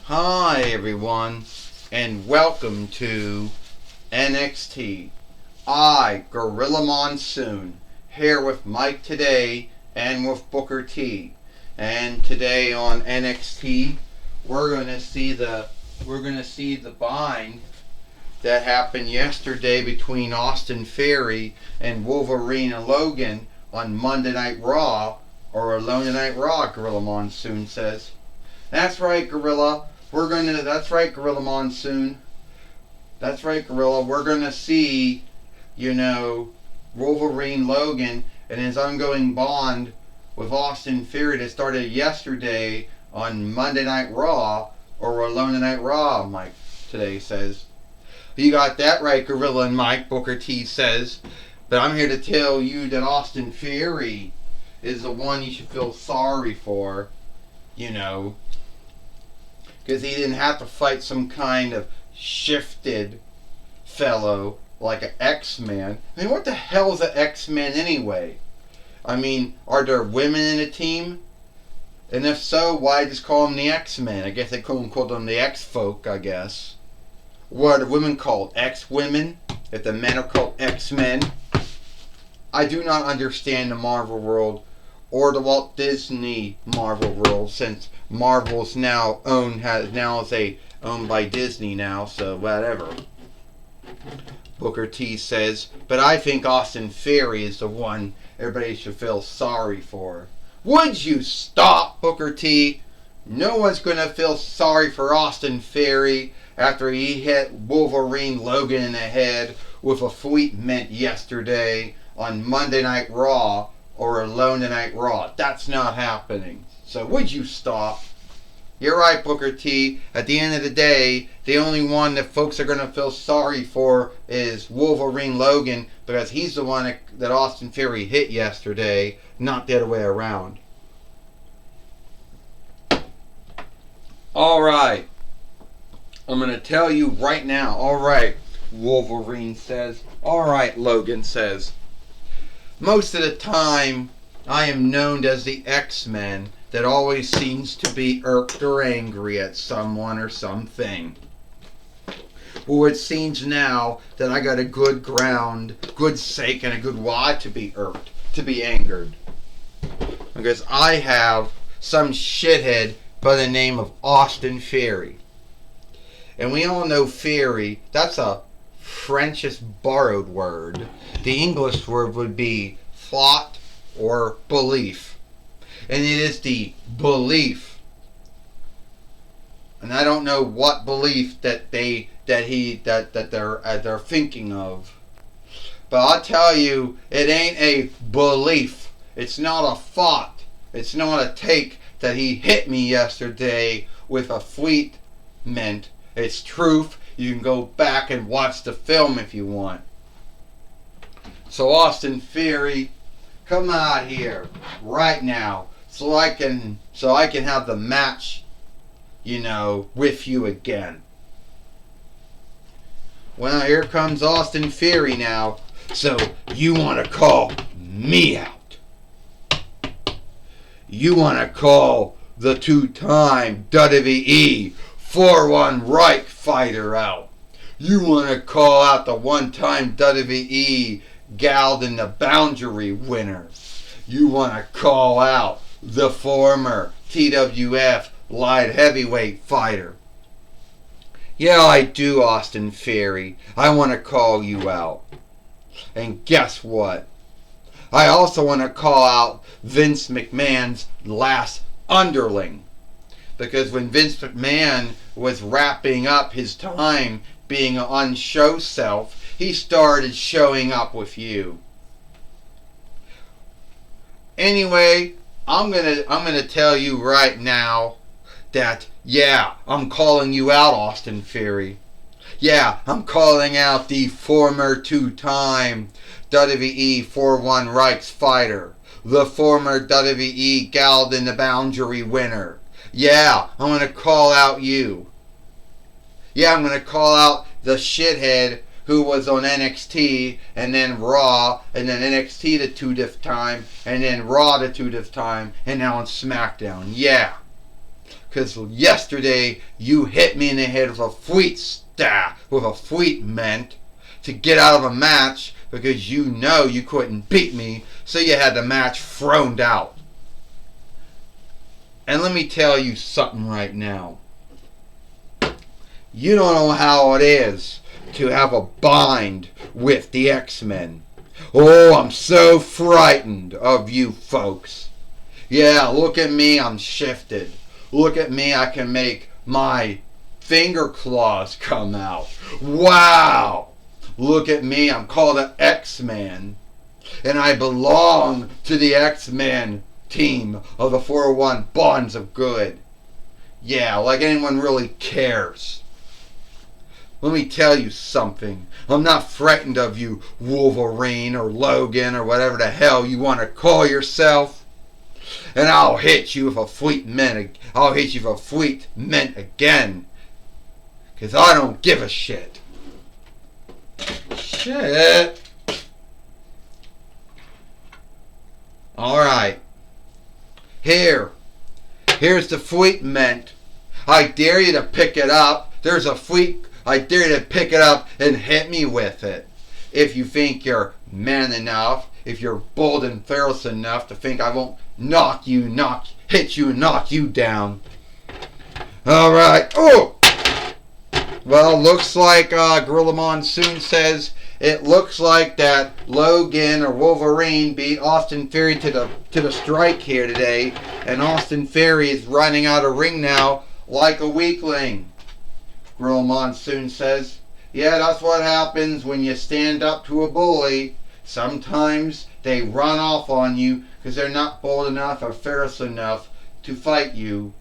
Hi everyone, and welcome to NXT. Gorilla Monsoon, here with Mike today and with Booker T. And today on NXT, we're gonna see the bind that happened yesterday between Austin Theory and Wolverine and Logan on Monday Night Raw, or Monday Night Raw, Gorilla Monsoon says. That's right, Gorilla. That's right, Gorilla Monsoon. That's right, Gorilla. We're gonna see, Wolverine Logan and his ongoing bond with Austin Theory that started yesterday on Monday Night Raw, or Monday Night Raw, Mike today says. You got that right, Gorilla and Mike, Booker T says. But I'm here to tell you that Austin Theory is the one you should feel sorry for, because he didn't have to fight some kind of shifted fellow like an X-Man. I mean, what the hell is an X-Man anyway? I mean, are there women in the team? And if so, why just call them the X-Men? I guess they couldn't call them the X-Folk, I guess. What are the women called? X-Women? If the men are called X-Men? I do not understand the Marvel world or the Walt Disney Marvel world, since Marvel's now owned by Disney now, so whatever. Booker T says, but I think Austin Theory is the one everybody should feel sorry for. Would you stop, Booker T? No one's gonna feel sorry for Austin Theory after he hit Wolverine Logan in the head with a sweet mint yesterday on Monday Night Raw, or Monday Night Raw. That's not happening. So would you stop? You're right, Booker T. At the end of the day, the only one that folks are going to feel sorry for is Wolverine Logan, because he's the one that Austin Theory hit yesterday, not the other way around. Alright. I'm going to tell you right now. Alright, Wolverine says. Alright, Logan says. Most of the time, I am known as the X-Men that always seems to be irked or angry at someone or something. Well, it seems now that I got a good ground, good sake, and a good why to be irked, to be angered. Because I have some shithead by the name of Austin Theory. And we all know Theory, that's a French's borrowed word. The English word would be thought or belief. And it is the belief. And I don't know what belief that they're thinking of. But I'll tell you, it ain't a belief. It's not a thought. It's not a take that he hit me yesterday with a sweet mint. It's truth. You can go back and watch the film if you want. So Austin Theory, come out here right now so I can have the match, with you again. Well, here comes Austin Theory now. So you want to call me out? You want to call the two-time WWE 4-1 Reich fighter out? You want to call out the one-time WWE Galled in the Boundary winner? You want to call out the former TWF light heavyweight fighter? Yeah, I do, Austin Theory. I want to call you out. And guess what? I also want to call out Vince McMahon's last underling. Because when Vince McMahon was wrapping up his time being an on-show self, he started showing up with you. Anyway, I'm gonna tell you right now that, yeah, I'm calling you out, Austin Theory. Yeah, I'm calling out the former two-time WWE 4-1 Reichs fighter, the former WWE Galled in the Boundary winner. Yeah, I'm gonna call out you. Yeah, I'm gonna call out the shithead who was on NXT, and then Raw, and then NXT the 2th time, and then Raw the 2th time, and now on SmackDown. Yeah. Because yesterday you hit me in the head with a fleet staff, with a fleet meant to get out of a match because you know you couldn't beat me, so you had the match thrown out. And let me tell you something right now. You don't know how it is to have a bind with the X-Men. Oh, I'm so frightened of you folks. Yeah, look at me, I'm shifted. Look at me, I can make my finger claws come out. Wow! Look at me, I'm called an X-Man. And I belong to the X-Men team of the 401 Bonds of Good. Yeah, like anyone really cares. Let me tell you something. I'm not frightened of you, Wolverine or Logan or whatever the hell you want to call yourself. And I'll hit you with a fleet mint. I'll hit you with a fleet mint again. Because I don't give a shit. Shit. Alright. Here's the fleet mint. I dare you to pick it up. There's a fleet. I dare you to pick it up and hit me with it. If you think you're man enough, if you're bold and fearless enough to think I won't hit you and knock you down. Alright. Oh! Well, looks like Gorilla Monsoon says it looks like that Logan or Wolverine beat Austin Theory to the strike here today, and Austin Theory is running out of ring now like a weakling. Gorilla Monsoon says, yeah, that's what happens when you stand up to a bully. Sometimes they run off on you because they're not bold enough or fearless enough to fight you.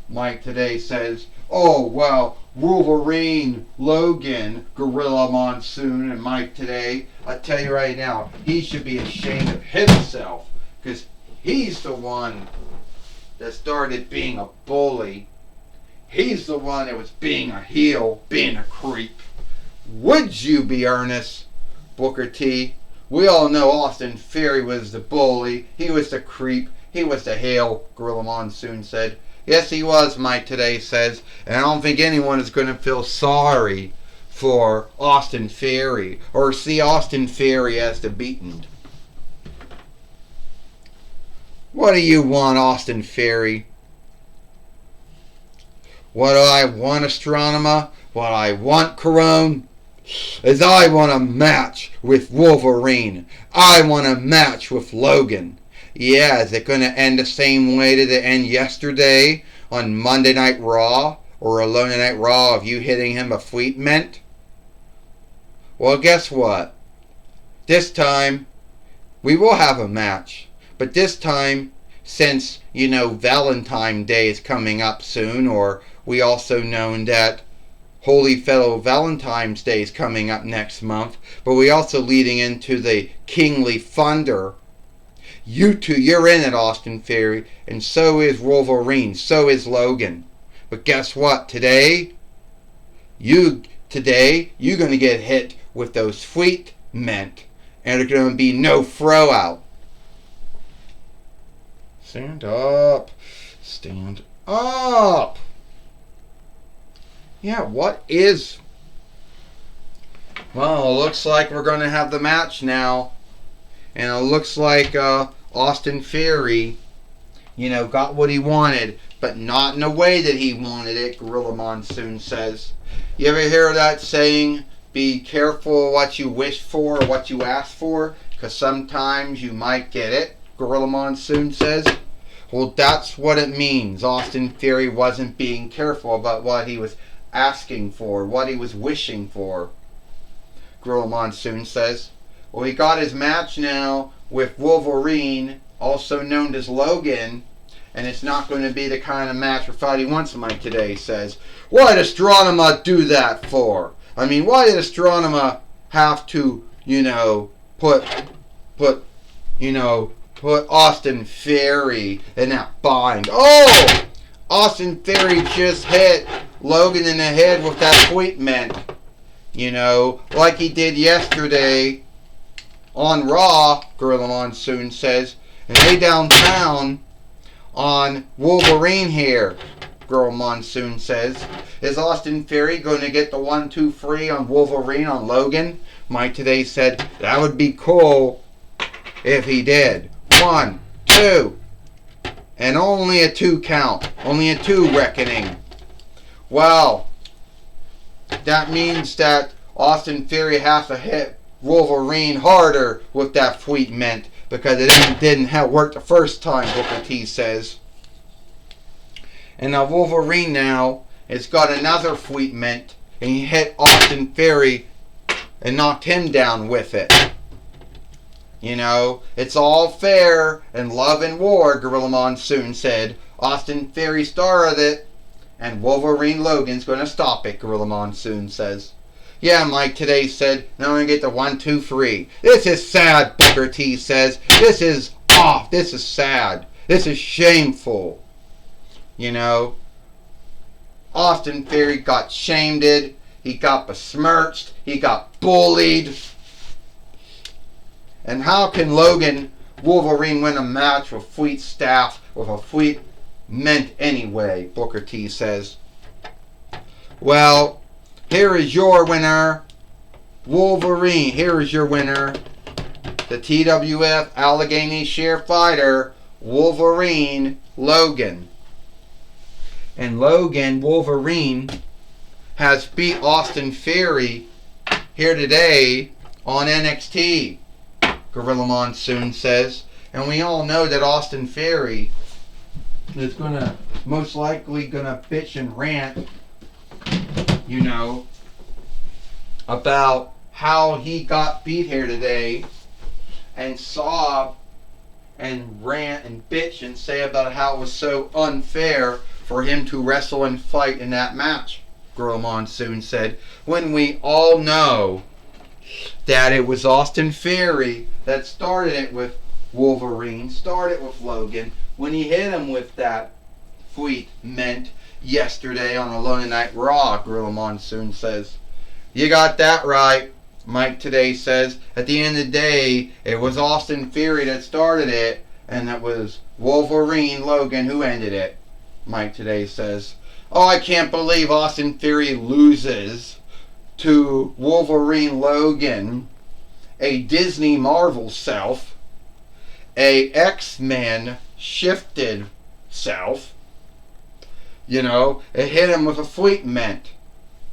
Mike today says, oh, well, Wolverine, Logan, Gorilla Monsoon, and Mike today, I tell you right now, he should be ashamed of himself because he's the one that started being a bully. He's the one that was being a heel, being a creep. Would you be, Ernest? Booker T. We all know Austin Theory was the bully. He was the creep. He was the heel, Gorilla Monsoon said. Yes, he was, Mike today says. And I don't think anyone is going to feel sorry for Austin Theory or see Austin Theory as the beaten. What do you want, Austin Theory? What do I want, Astronema? What I want, Corone? Is I want a match with Wolverine. I want a match with Logan. Yeah, is it going to end the same way that it ended yesterday on Monday Night Raw or Alone Night Raw of you hitting him a fleet mint? Well, guess what? This time, we will have a match. But this time, since, Valentine's Day is coming up soon, or we also know that Holy Fellow Valentine's Day is coming up next month, but we also leading into the Kingly Thunder. You two, you're in it, Austin Theory, and so is Wolverine, so is Logan. But guess what? Today, you're going to get hit with those fleet mint, and there's going to be no throw out. Stand up. Stand up. Yeah, what is... Well, it looks like we're going to have the match now. And it looks like Austin Theory, got what he wanted, but not in the way that he wanted it, Gorilla Monsoon says. You ever hear that saying, be careful what you wish for or what you ask for, because sometimes you might get it, Gorilla Monsoon says. Well, that's what it means. Austin Theory wasn't being careful about what he was asking for, what he was wishing for, Gorilla Monsoon says. Well, he got his match now with Wolverine, also known as Logan, and it's not going to be the kind of match or fight he wants, Mike today says. Why did Astronema do that for? I mean, why did Astronema have to, put Austin Theory in that bind? Oh! Austin Theory just hit Logan in the head with that appointment. Like he did yesterday on Raw, Gorilla Monsoon says. And hey, downtown, on Wolverine here, Girl Monsoon says. Is Austin Theory going to get the 1-2 free on Wolverine on Logan? Mike Today said that would be cool if he did. 1, 2, and only a 2 count. Only a 2 reckoning. Well, that means that Austin Theory has to hit Wolverine harder with that Fleet Mint because it didn't work the first time, Booker T says. And now Wolverine now has got another Fleet Mint, and he hit Austin Theory and knocked him down with it. You know, it's all fair in love and war, Gorilla Monsoon said. Austin Theory started it, and Wolverine Logan's going to stop it, Gorilla Monsoon says. Yeah, Mike Today said, now I'm going to get the 1-2 free. This is sad, Booker T says. This is off. This is sad. This is shameful. You know, Austin Theory got shamed. He got besmirched. He got bullied. And how can Logan Wolverine win a match with Fleet staff with a Fleet Mint anyway? Booker T says. Well, here is your winner, Wolverine. Here is your winner, the TWF Allegheny Share Fighter, Wolverine Logan. And Logan, Wolverine, has beat Austin Theory here today on NXT, Gorilla Monsoon says. And we all know that Austin Theory is most likely gonna bitch and rant, you know, about how he got beat here today, and sob and rant and bitch and say about how it was so unfair for him to wrestle and fight in that match, Gorilla Monsoon said, when we all know that it was Austin Theory that started it with Wolverine, started with Logan, when he hit him with that Fleet Mint yesterday on Alone Night Raw, Gorilla Monsoon says. You got that right, Mike Today says. At the end of the day, it was Austin Theory that started it, and it was Wolverine Logan who ended it, Mike Today says. Oh, I can't believe Austin Theory loses to Wolverine Logan, a Disney Marvel self, a X-Men shifted self. You know, it hit him with a Fleet Mint.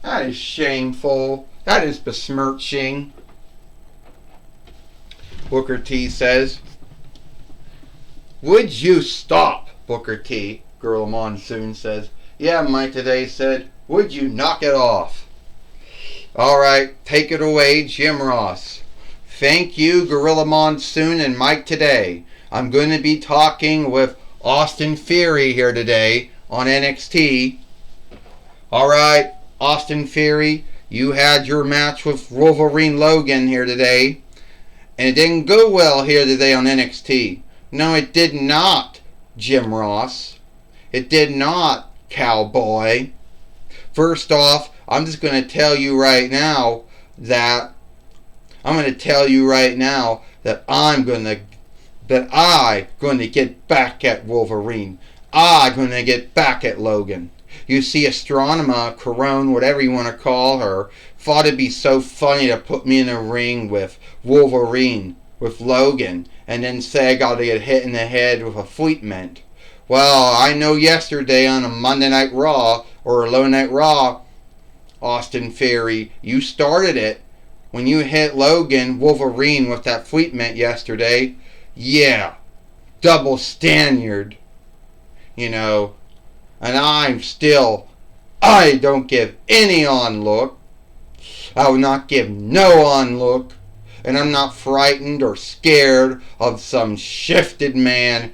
That is shameful. That is besmirching. Booker T says. Would you stop, Booker T? Gorilla Monsoon says. Yeah, Mike Today said. Would you knock it off? Alright, take it away, Jim Ross. Thank you, Gorilla Monsoon and Mike Today. I'm going to be talking with Austin Theory here today on NXT. Alright, Austin Theory, you had your match with Wolverine Logan here today, and it didn't go well here today on NXT. No, it did not, Jim Ross. It did not, Cowboy. First off, I'm just going to tell you right now that I'm going to get back at Wolverine. I'm going to get back at Logan. You see, Astronema, Corone, whatever you want to call her, thought it'd be so funny to put me in a ring with Wolverine, with Logan, and then say I got to get hit in the head with a Fleet Mint. Well, I know yesterday on a Monday Night Raw, or a Low Night Raw, Austin Theory, you started it when you hit Logan, Wolverine, with that Fleet Mint yesterday. Yeah, double standard, you know, and I don't give any on-look. I will not give no on-look, and I'm not frightened or scared of some shifted man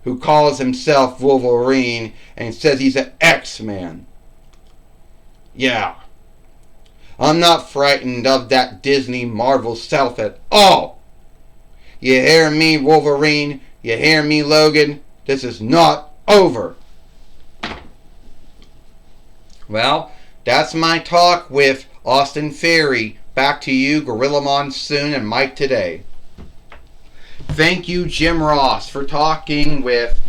who calls himself Wolverine and says he's an X-Man. Yeah, I'm not frightened of that Disney Marvel self at all. You hear me, Wolverine? You hear me, Logan? This is not over. Well, that's my talk with Austin Theory. Back to you, Gorilla Monsoon and Mike Today. Thank you, Jim Ross, for talking with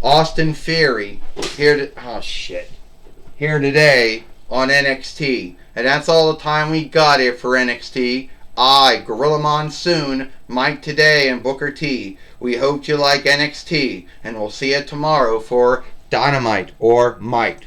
Austin Theory here today on NXT. And that's all the time we got here for NXT. I, Gorilla Monsoon, Mike Today, and Booker T. We hope you like NXT, and we'll see you tomorrow for Dynamite or Might.